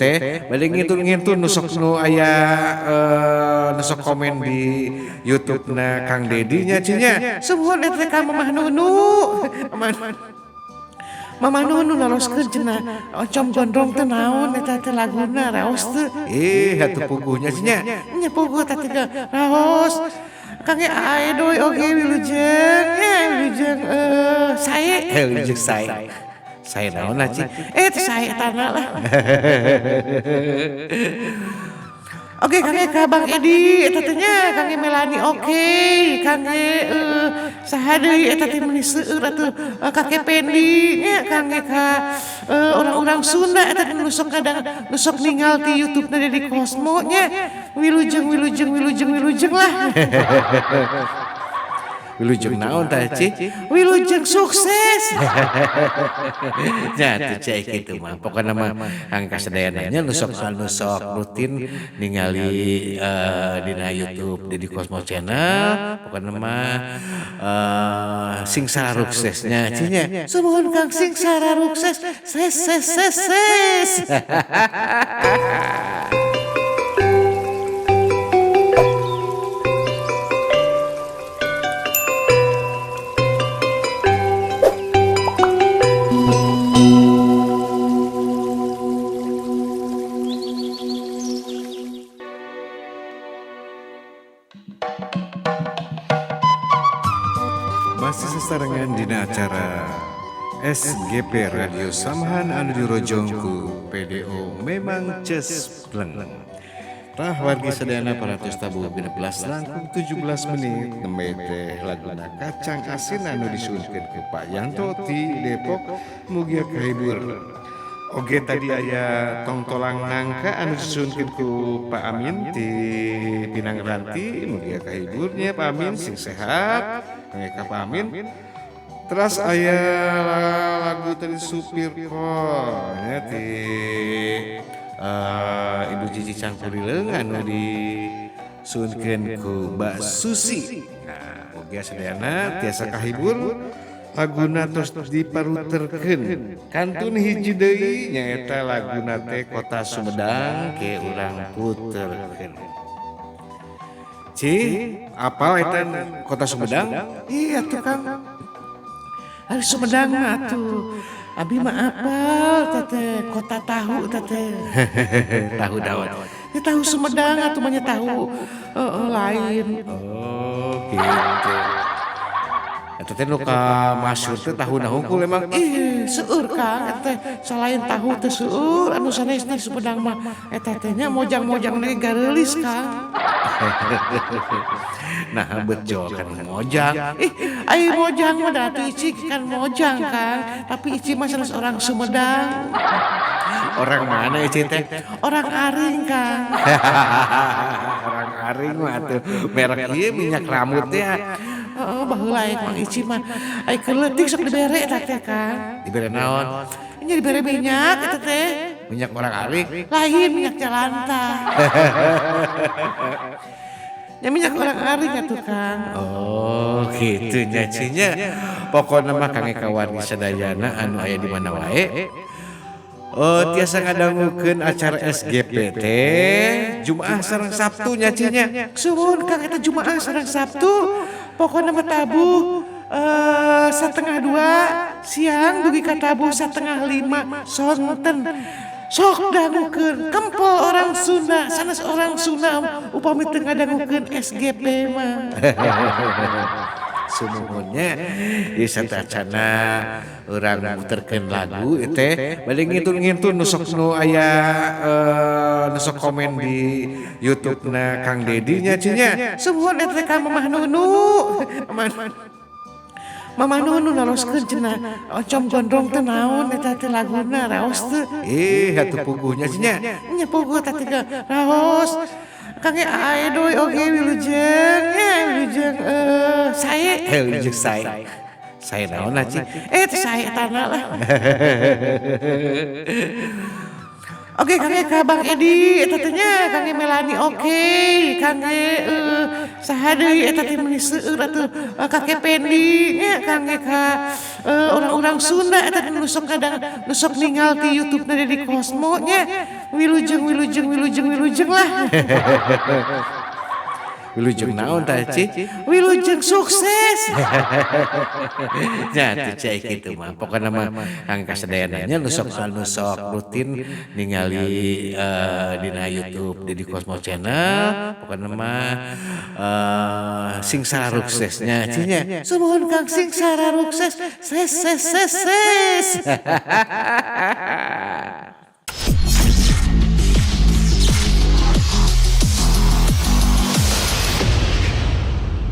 teh bade ngitung nusok nu aya nusok komen di YouTube-na Kang Dedi nya cinya subuhun eta ka Mamah Nunu Mamah Nunu naroskeun cenah Oncom Gondrong teh naon eta teh laguna raos teu atuh puguhnya cinya nya puguh teh raos Kang aya doi oge wilujeng saya naon lah cik saya tanah lah oke Kang ka Bang Edi eta teh nya Kang Melani oke Kang saha deui eta teh meuni seueur atuh Kakek Pendi nya Kang ka orang-orang Sunda eta teh nusok ninggal ti YouTube-na Deddy Kosmo nya wilujeng lah wilujeng naon tah cik wilujeng sukses nya teh cai kitu mah pokona mah Kang kasadayana nya nusok rutin ningali dina YouTube Deddy Kosmo channel pokona mah singsara ruksesnya cinya subuhun Kang singsara rukses ses masih sesarengan dina acara SGP Radio Samahan anu dirojong ku PDO memang cespleng tah wargi sadayana paratos tabuh 16 langkung 17 menit nembe teh laguna Kacang Asin anu disuunkeun ku Pak Yanto ti Depok mugia kahibur oge tadi aya tongtolang nangka anu disuunkeun ku Pak Amin ti Pinang Ranti mugia kahiburnya Pak Amin sing sehat Kang Pak Amin. Terus aya lagu tadi supir kok nya ti Ibu Cici Cangkurileung anu disuunkeun ku Mbak Susi. Nah, mugia sadayana tiasa kahibur laguna tos diparuterkeun. Kantun hiji deui nyaeta laguna teh Kota Sumedang ke urang puterkeun. Apal eta Kota Sumedang? Iya tuh Kang. Ari Sumedang mah tuh. Abi mah apal teh Kota Tahu teh. Tahu daun. Ya tahu Sumedang atuh mah tahu lain. Oh, gitu. Eta teh nu ka masyhur teh tahuna hungkul emang seueur Kang teh selain tahu teh seueur anu sanesna di Sumedang mah eta teh nya mojang-mojang lagi gareulis Kang. Nah bejo kan mojang ai mojang mah dati Ici kan mojang Kang tapi Ici mah sanes orang Sumedang. Orang mana Ici teh? Orang Aring Kang. Orang Aring mah tuh merek ieu minyak rambut teh baheula Mang Ici mah ai keleutik sok dibere eta teh Kang. Dibere naon? Nya dibere minyak eta teh. Minyak orang Aring? Lain minyak Jalanta. Ya minyak orang Aring atuh Kang. Oh, kitu nya cinya. Pokona mah Kang kawan sadayana anu aya di mana wae. Tiasa ngadangukeun acara SGPT Jumaah sareng Sabtu nya cinya. Subuhun Kang eta Jumaah sareng Sabtu. Pokona mah tabuh 1:30 siang dugi ka tabuh 4:30 sonten. Sok dangukeun kempel orang Sunda sanes orang Sunda upami teu ngadangukeun SGP mah. Sumuhunnya ieu satacana urang muterkeun lagu teh bade ngintun nusok nu aya nusok komen di YouTube-na Kang Dedi nya cinya sumuhun eta ka Mamah Nunu Mamah Nunu naroskeun cenah Oncom Gondrong teh naon eta teh laguna raos teu atuh puguhnya cenah nya puguh teh raos Kang aya doi oge wilujeng saya naon lah cik saya tanah lah oke Kang ka Bang Edi eta teh nya Kang Melani oke Kang saha deui eta teh meuni seueur atuh Kakek Pendi nya Kang ka orang-orang Sunda eta teh nusok ninggal ti YouTube-na Deddy Kosmo nya wilujeng lah. Wilujeng naon tah Ci? Wilujeng sukses. Nya teh cai kitu mah. Pokona mah angka sadayananya nu sok rutin ningali dina YouTube di Cosmo Channel. Pokona mah Singsara Ruksesnya cinya. Sumuhun Kang Singsara Rukses. Ses.